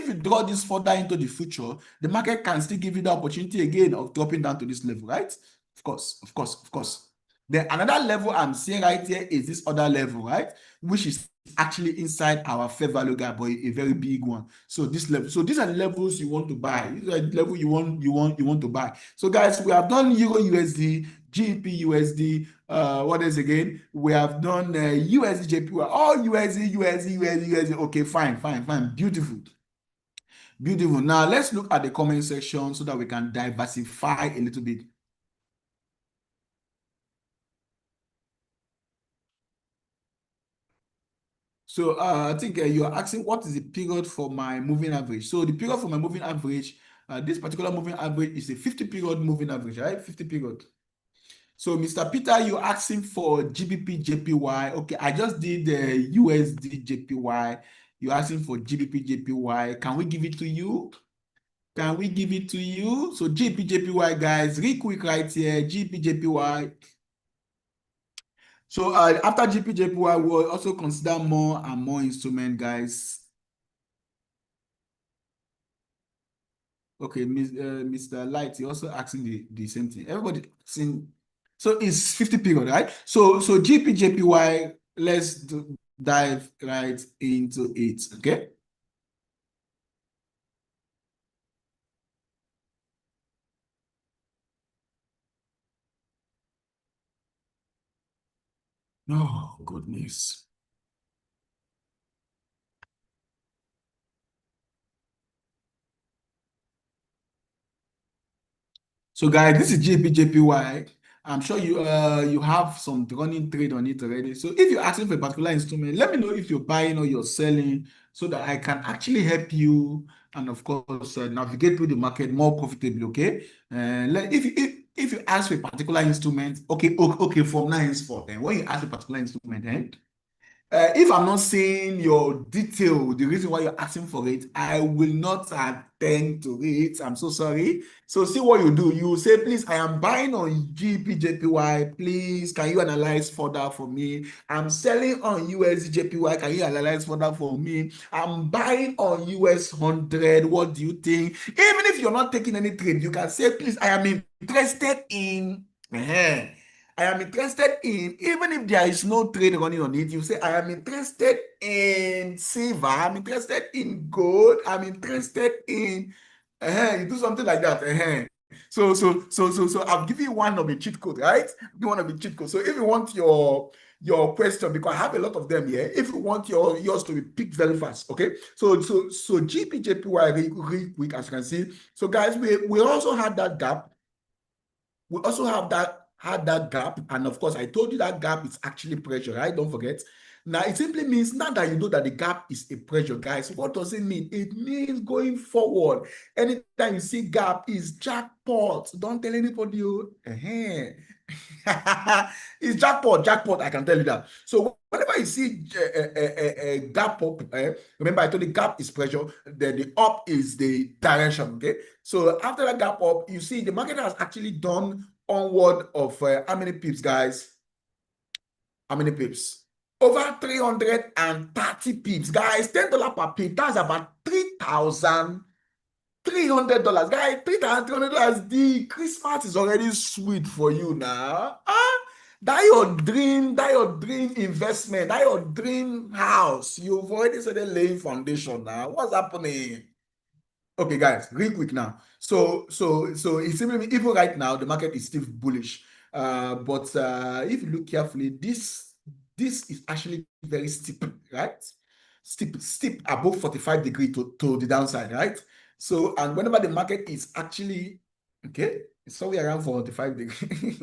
you draw this further into the future, the market can still give you the opportunity again of dropping down to this level, right? Of course, of course, of course. Then another level I'm seeing right here is this other level, right? Which is actually inside our fair value gap, but a very big one. So this level, so these are the levels you want to buy. These are the level you want to buy. So guys, we have done Euro USD, GBP USD. What is again? We have done USD JPY, all USD. Okay, fine, beautiful. Beautiful. Now let's look at the comment section so that we can diversify a little bit. So I think you are asking what is the period for my moving average. So the period for my moving average, this particular moving average is a 50 period moving average, right? 50 period. So Mr. Peter, you're asking for GBP JPY. Okay, I just did the USD JPY. You're asking for GBP JPY. Can we give it to you? Can we give it to you? So GBP JPY, guys, real quick right here, GBP JPY. So after GBP JPY, we'll also consider more and more instrument, guys. Okay, Mr. Light, you're also asking the same thing. Everybody asking. So it's 50 period, right? So GPJPY, let's dive right into it, okay? Oh, goodness. So guys, this is GPJPY. I'm sure you have some running trade on it already. So if you're asking for a particular instrument, let me know if you're buying or you're selling so that I can actually help you and of course navigate through the market more profitably. Okay. If you ask for a particular instrument, okay, from now henceforth, then when you ask a particular instrument, then if I'm not seeing your detail, the reason why you're asking for it, I will not attend to it. I'm so sorry. So see what you do. You say, please, I am buying on GPJPY. Please, can you analyze further for me? I'm selling on USDJPY. Can you analyze further for me? I'm buying on US 100. What do you think? Even if you're not taking any trade, you can say, please, I am interested in. I am interested in, even if there is no trade running on it, you say, I am interested in silver, I'm interested in gold, I'm interested in, you do something like that. So I've given you one of the cheat code, right? One of the cheat code. So if you want your question, because I have a lot of them here, if you want yours to be picked very fast, okay? So GPJPY real quick, as you can see. So guys, we also had that gap. We also have that gap, and of course I told you that gap is actually pressure, right? Don't forget. Now it simply means now that you know that the gap is a pressure, guys, what does it mean? It means going forward, anytime you see gap is jackpot. Don't tell anybody. It's jackpot, I can tell you that. So whenever you see a gap up, remember I told you gap is pressure, then the up is the direction, okay? So after that gap up, you see the market has actually done onward of how many pips, guys? How many pips? Over 330 pips, guys. $10 per pip. That's about $3,300, guys. $3,300. The Christmas is already sweet for you now. That your dream investment, that your dream house. You've already started laying foundation now. What's happening? Okay, guys, real quick now. So it simply even right now the market is still bullish. But if you look carefully, this is actually very steep, right? Steep above 45 degree to the downside, right? So and whenever the market is actually okay, it's somewhere around 45 degree.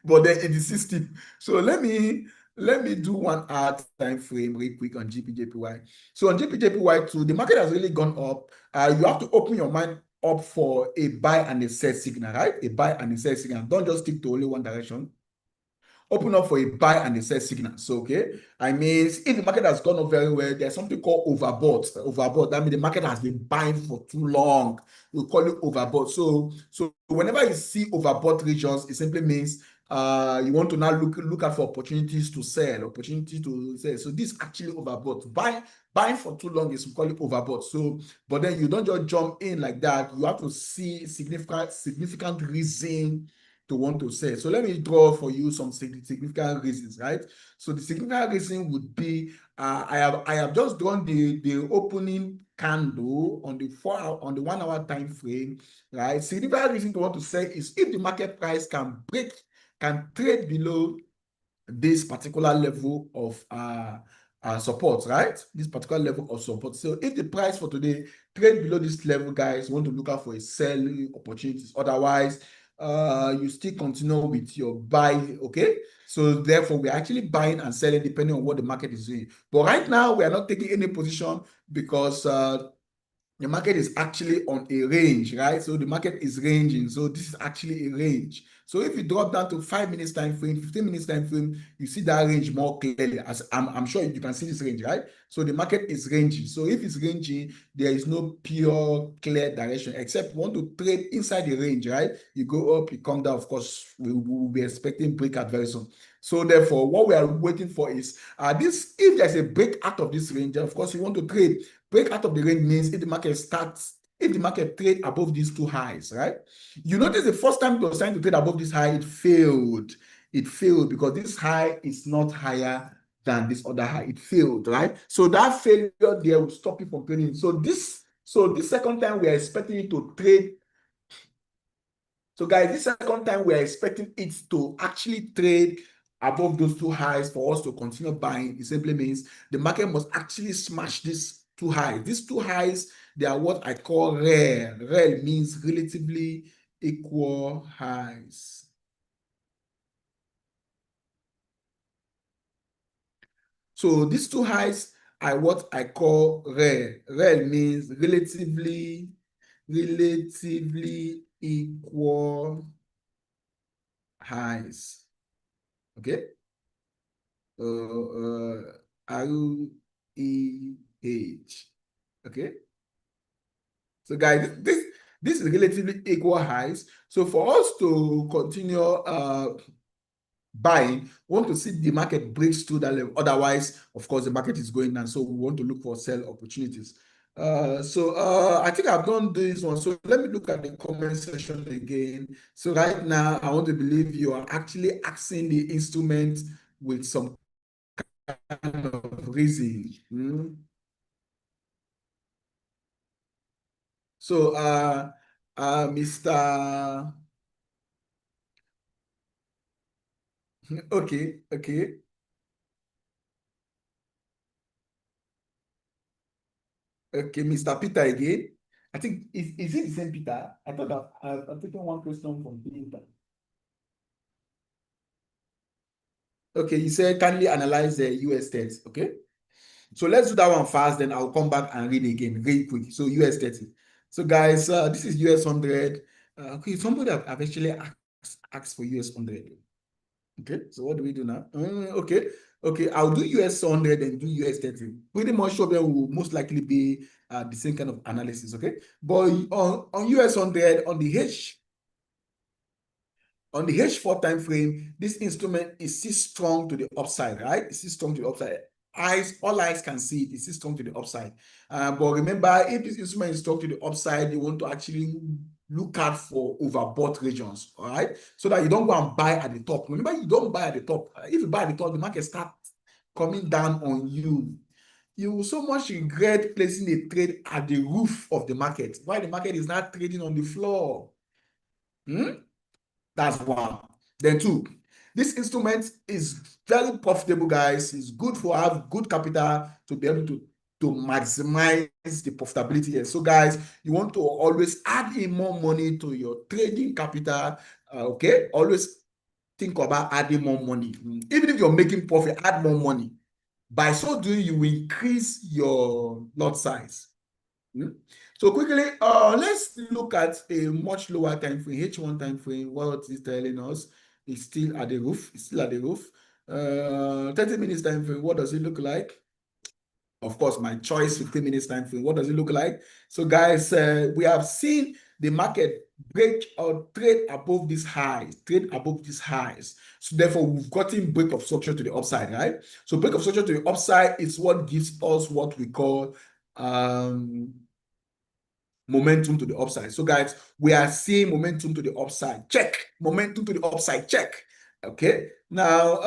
But then it is 60. So let me do 1 hour time frame real quick on GPJPY. So on GPJPY2, the market has really gone up. You have to open your mind up for a buy and a sell signal, right? A buy and a sell signal. Don't just stick to only one direction. Open up for a buy and a sell signal. So, okay, I mean, if the market has gone up very well, there's something called overbought. Overbought. That means the market has been buying for too long. We call it overbought. So whenever you see overbought regions, it simply means you want to now look out for opportunities to sell, opportunity to sell. So this actually overbought. Buying for too long is we call it overbought. So, but then you don't just jump in like that. You have to see significant reason to want to sell. So let me draw for you some significant reasons, right? So the significant reason would be I have just drawn the opening candle on the 1 hour time frame, right? Significant reason to want to sell is if the market price can trade below this particular level of support, right? This particular level of support. So if the price for today trade below this level, guys, you want to look out for a selling opportunities. Otherwise, you still continue with your buy, okay? So therefore, we're actually buying and selling depending on what the market is doing. But right now, we are not taking any position because the market is actually on a range, right? So the market is ranging. So this is actually a range. So if you drop down to 5 minutes time frame, 15 minutes time frame, you see that range more clearly. As I'm sure you can see this range, right? So the market is ranging. So if it's ranging, there is no pure clear direction, except you want to trade inside the range, right? You go up, you come down. Of course, we will be expecting breakout very soon. So therefore, what we are waiting for is this. If there's a break out of this range, of course, you want to trade. Break out of the range means if the market trade above these two highs, right? You notice the first time it was trying to trade above this high, it failed. It failed because this high is not higher than this other high. It failed, right? So that failure there will stop you from trading. So this second time we are expecting it to trade. So guys, this second time we are expecting it to actually trade above those two highs for us to continue buying. It simply means the market must actually smash these two highs. These two highs, they are what I call rare. Rare means relatively equal highs. So these two highs are what I call rare. Rare means relatively equal highs. Okay. REH. Okay. So guys, this is relatively equal highs. So for us to continue buying, we want to see the market breaks through that level. Otherwise, of course, the market is going down. So we want to look for sell opportunities. I think I've done this one. So let me look at the comment section again. So right now, I want to believe you are actually asking the instrument with some kind of reason. So, Mr. Okay, okay, okay, Mr. Peter again. I think is it the same Peter? I thought I've taken one question from Peter. Okay, you said kindly analyze the US text. Okay, so let's do that one fast. Then I'll come back and read again, very quick. So US 30. So guys, this is US 100. Okay, somebody have actually asked for US 100. Okay, so what do we do now? Okay, I'll do US 100 and do US 30. Pretty much sure them will most likely be the same kind of analysis, okay? But on US 100, on the H4 time frame, this instrument is still strong to the upside, right? It's still strong to the upside. All eyes can see it. It's still strong to the upside. But remember, if this instrument is strong to the upside, you want to actually look out for overbought regions, all right? So that you don't go and buy at the top. Remember, you don't buy at the top. If you buy at the top, the market starts coming down on you. You will so much regret placing a trade at the roof of the market, while the market is not trading on the floor. That's one. Then two, this instrument is very profitable, guys. It's good for have good capital to be able to maximize the profitability here. So guys, you want to always add in more money to your trading capital. Okay, always think about adding more money. Even if you're making profit, add more money. By so doing, you will increase your lot size. So quickly, let's look at a much lower time frame, H1 time frame. What is telling us? It's still at the roof. It's still at the roof. 30 minutes time frame. What does it look like? Of course, my choice 15 minutes time frame. What does it look like? So, guys, we have seen the market break or trade above these highs, So therefore, we've gotten break of structure to the upside, right? So break of structure to the upside is what gives us what we call momentum to the upside. So guys, we are seeing momentum to the upside. Check. Momentum to the upside. Check. Okay. Now,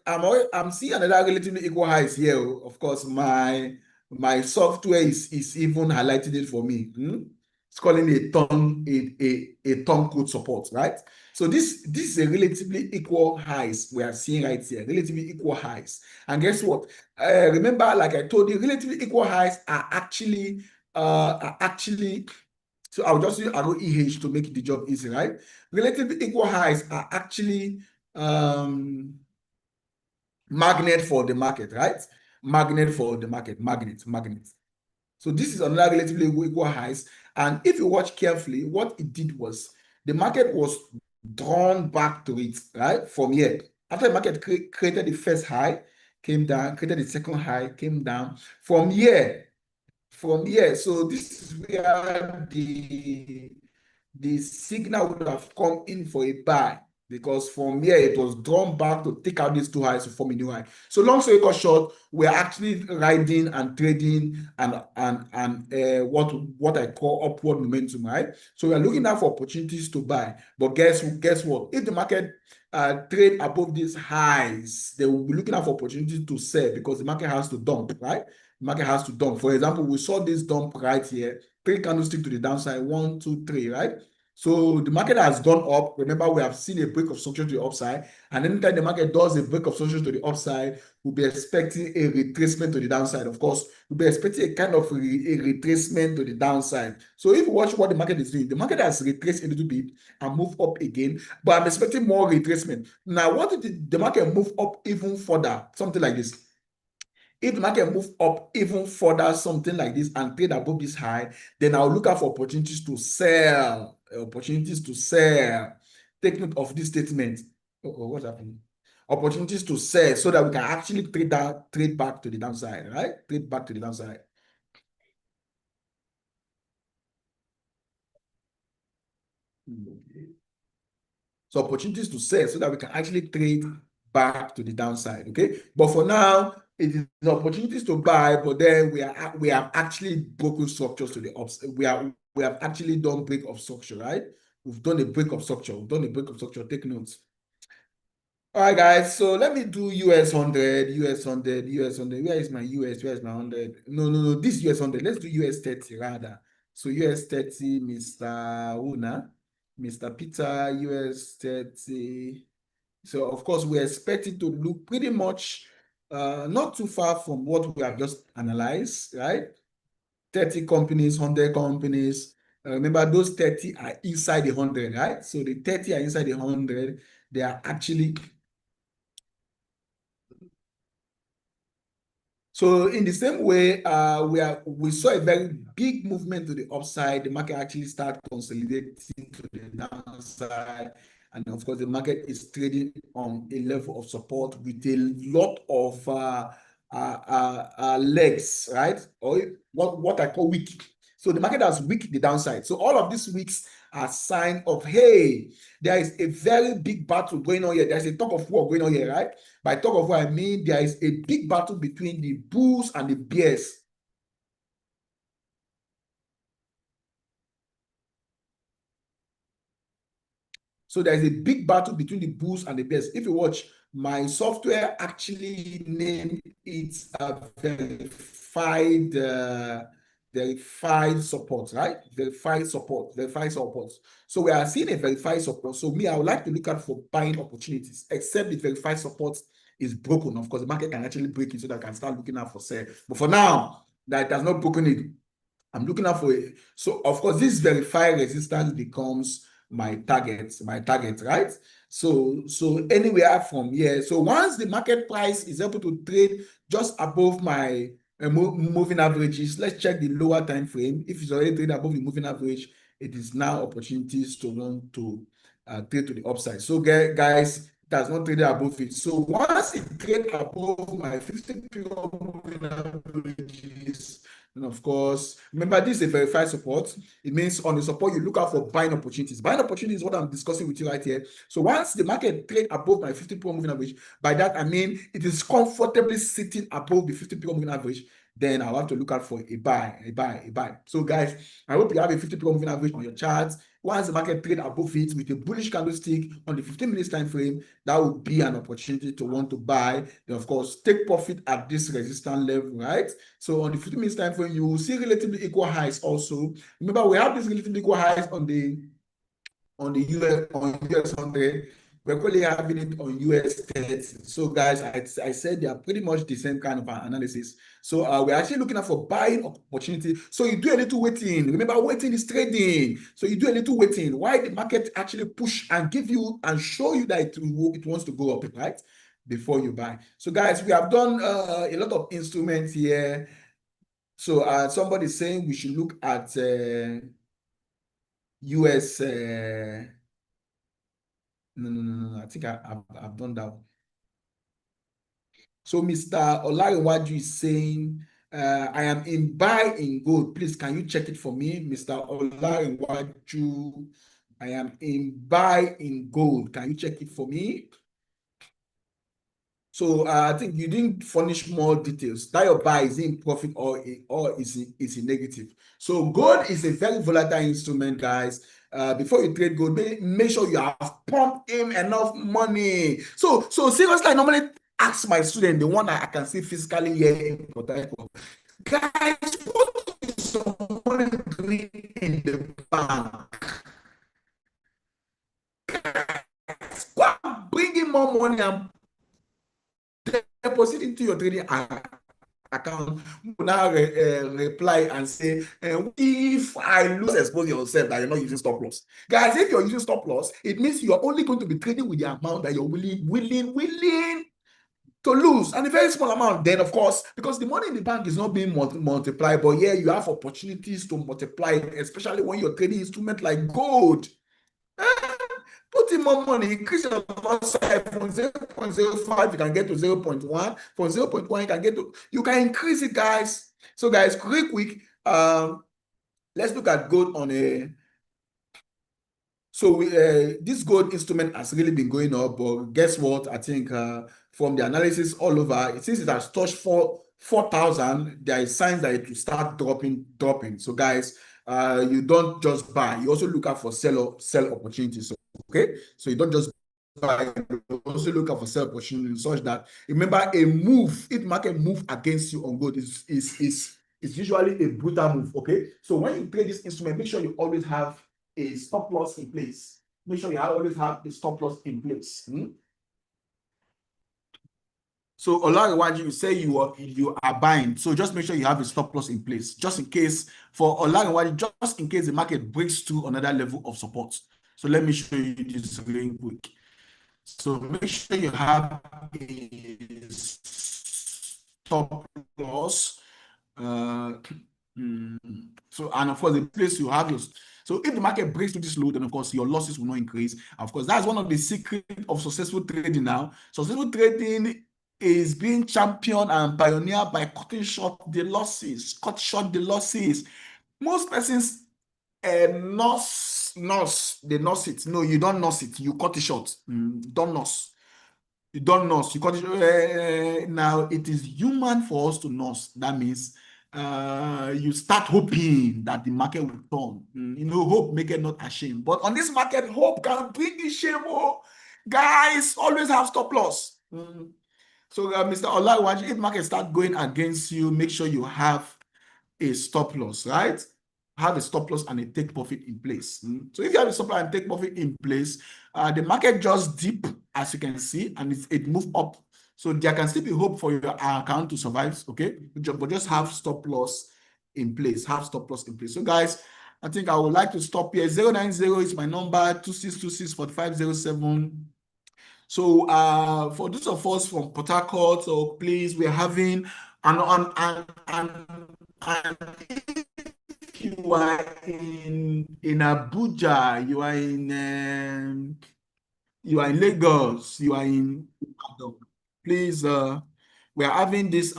I'm seeing another relatively equal highs here. Of course, my software is even highlighting it for me. It's calling it a turn code support, right? So this is a relatively equal highs we are seeing right here, relatively equal highs. And guess what? Remember, like I told you, relatively equal highs are actually so I'll just use arrow EH to make the job easy, right? Relatively equal highs are actually magnet for the market, right? Magnet for the market, magnet. So this is another relatively equal highs. And if you watch carefully, what it did was the market was drawn back to it, right? From here. After the market created the first high, came down, created the second high, came down. From here, so this is where the signal would have come in for a buy, because from here it was drawn back to take out these two highs to form a new high. So long story short, we're actually riding and trading and what I call upward momentum, right? So we're looking out for opportunities to buy. But guess what? If the market trade above these highs, they will be looking out for opportunities to sell, because the market has to dump, right? The market has to dump. For example, we saw this dump right here, 3 candlesticks to the downside, 1, 2, 3, right? So the market has gone up. Remember, we have seen a break of structure to the upside. And anytime the market does a break of structure to the upside, we'll be expecting a retracement to the downside. Of course, we'll be expecting a kind of a retracement to the downside. So if you watch what the market is doing, the market has retraced a little bit and moved up again, but I'm expecting more retracement. Now, what if the market move up even further? Something like this. If the market move up even further, something like this, and trade above this high, then I'll look out for opportunities to sell. Take note of this statement. What's happening? Opportunities to sell, so that we can actually trade back to the downside, right? Trade back to the downside. So opportunities to sell, so that we can actually trade back to the downside. Okay, but for now, it is opportunities to buy, but then we have actually broken structures to the upside. We have actually done break of structure, right? We've done a break of structure. Take notes. All right, guys. So let me do US 100, US 100, US 100. Where is my US? Where is my 100? No. This US 100. Let's do US 30 rather. So US 30, Mr. Una, Mr. Peter, US 30. So of course, we're expecting to look pretty much not too far from what we have just analyzed, right? 30 companies, 100 companies. Remember, those 30 are inside the 100, right? So the 30 are inside the 100. They are actually. So in the same way, we saw a very big movement to the upside. The market actually started consolidating to the downside. And of course, the market is trading on a level of support with a lot of legs, right? Or what I call weak. So the market has weak the downside. So all of these weeks are sign of, hey, there is a very big battle going on here. There's a talk of war going on here, right? By talk of war, I mean there is a big battle between the bulls and the bears. So there's a big battle between the bulls and the bears. If you watch, my software actually named it verified support, right? Verified support. So we are seeing a verified support. So I would like to look out for buying opportunities, except the verified support is broken. Of course, the market can actually break it so that I can start looking out for sale. But for now, that it has not broken it, I'm looking out for it. So of course, this verified resistance becomes my target, right? So anywhere from here. So once the market price is able to trade just above my moving averages, let's check the lower time frame. If it's already trading above the moving average, it is now opportunities to want to trade to the upside. So guys, it has not traded above it. So once it trades above my 50 period moving averages, and of course, remember, this is a verified support. It means on the support, you look out for buying opportunities. Buying opportunities is what I'm discussing with you right here. So once the market trade above my 50 period moving average, by that I mean it is comfortably sitting above the 50 period moving average, then I'll have to look out for a buy, a buy, a buy. So guys, I hope you have a 50% moving average on your charts. Once the market trade above it with a bullish candlestick on the 15 minutes time frame, that would be an opportunity to want to buy. Then of course, take profit at this resistance level, right? So on the 15 minutes time frame, you will see relatively equal highs also. Remember, we have these relatively equal highs on the US 100. We're currently having it on US 30. So guys, I said they are pretty much the same kind of analysis. So we're actually looking at for buying opportunity. So you do a little waiting. Remember, waiting is trading. So you do a little waiting. Why the market actually push and give you and show you that it wants to go up, right? Before you buy. So guys, we have done a lot of instruments here. So somebody saying we should look at US. No. I think I've done that. So Mr. Olarewaju is saying, I am in buy in gold. Please, can you check it for me, Mr. Olarewaju? I am in buy in gold. Can you check it for me? So I think you didn't furnish more details. That your buy is in profit or is in negative. So gold is a very volatile instrument, guys. Before you trade gold, make sure you have pumped in enough money. So seriously, I normally ask my student, the one I can see physically here in Port Harcourt, guys, what is your money doing in the bank? Guys, go and bring in more money and deposit into your trading account. Now reply and say, if I lose, expose yourself that you're not using stop loss. Guys, if you're using stop loss, it means you're only going to be trading with the amount that you're willing to lose, and a very small amount. Then, of course, because the money in the bank is not being multiplied, but yeah, you have opportunities to multiply it, especially when you're trading instrument like gold. Put in more money, increase your side from 0.05, you can get to 0.1. From 0.1, you can increase it, guys. So, guys, quick, let's look at gold on a. So this gold instrument has really been going up, but guess what? I think from the analysis all over, since it has touched 4,000, there is signs that it will start dropping. So, guys, you don't just buy; you also look out for sell opportunities. Okay, so you don't just buy; you also look out for sell opportunities, such that remember a move. If market move against you on gold is usually a brutal move. Okay, so when you trade this instrument, make sure you always have a stop loss in place. Make sure you always have a stop loss in place. So Olarewaju, you say you are buying. So just make sure you have a stop loss in place. Just in case, for Olarewaju, just in case the market breaks to another level of support. So let me show you this really quick. So make sure you have a stop loss. So, and of course, the place you have your. So if the market breaks to this low, then of course your losses will not increase. Of course, that's one of the secrets of successful trading now. Successful trading is being championed and pioneered by cutting short the losses. Cut short the losses. Most persons they nurse it. No, you don't nurse it. You cut it short. Don't nurse. You don't nurse. You cut it. Now it is human for us to nurse. That means you start hoping that the market will turn. Hope make it not ashamed. But on this market, hope can bring the shame. Oh, guys, always have stop loss. So, Mr. Olarewaju, if market start going against you, make sure you have a stop loss, right? Have a stop loss and a take profit in place. So if you have a stop loss and take profit in place, the market just dip, as you can see, and it move up. So there can still be hope for your account to survive, okay? But just have stop loss in place. Have stop loss in place. So guys, I think I would like to stop here. 090 is my number, 2626-4507. So for those of us from Port Harcourt, so please, we're having and if you are in Abuja, you are in Lagos, you are in Ibadan, please, we are having this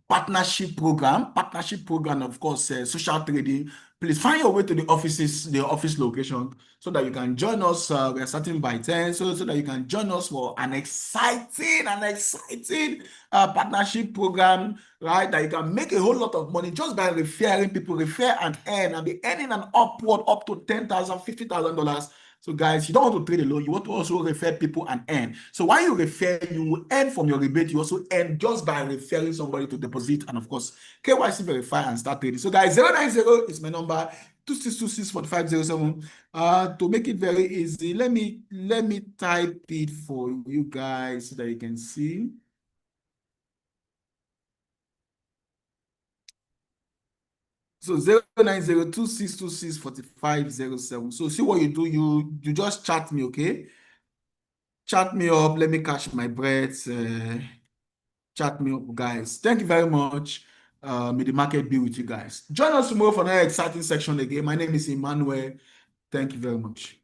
partnership program, of course, social trading. Please find your way to the office location, so that you can join us. We are starting by 10, so that you can join us for an exciting partnership program, right? That you can make a whole lot of money just by referring people, refer and be earning an upward up to $10,000, $50,000. So guys, you don't want to trade alone. You want to also refer people and earn. So while you refer, you will earn from your rebate. You also earn just by referring somebody to deposit. And of course, KYC verify and start trading. So guys, 090 is my number. 26264507. To make it very easy, let me type it for you guys so that you can see. So 09026264507. So see what you do. You just chat me, okay? Chat me up. Let me catch my breath. Chat me up, guys. Thank you very much. May the market be with you guys. Join us tomorrow for another exciting section again. My name is Emmanuel. Thank you very much.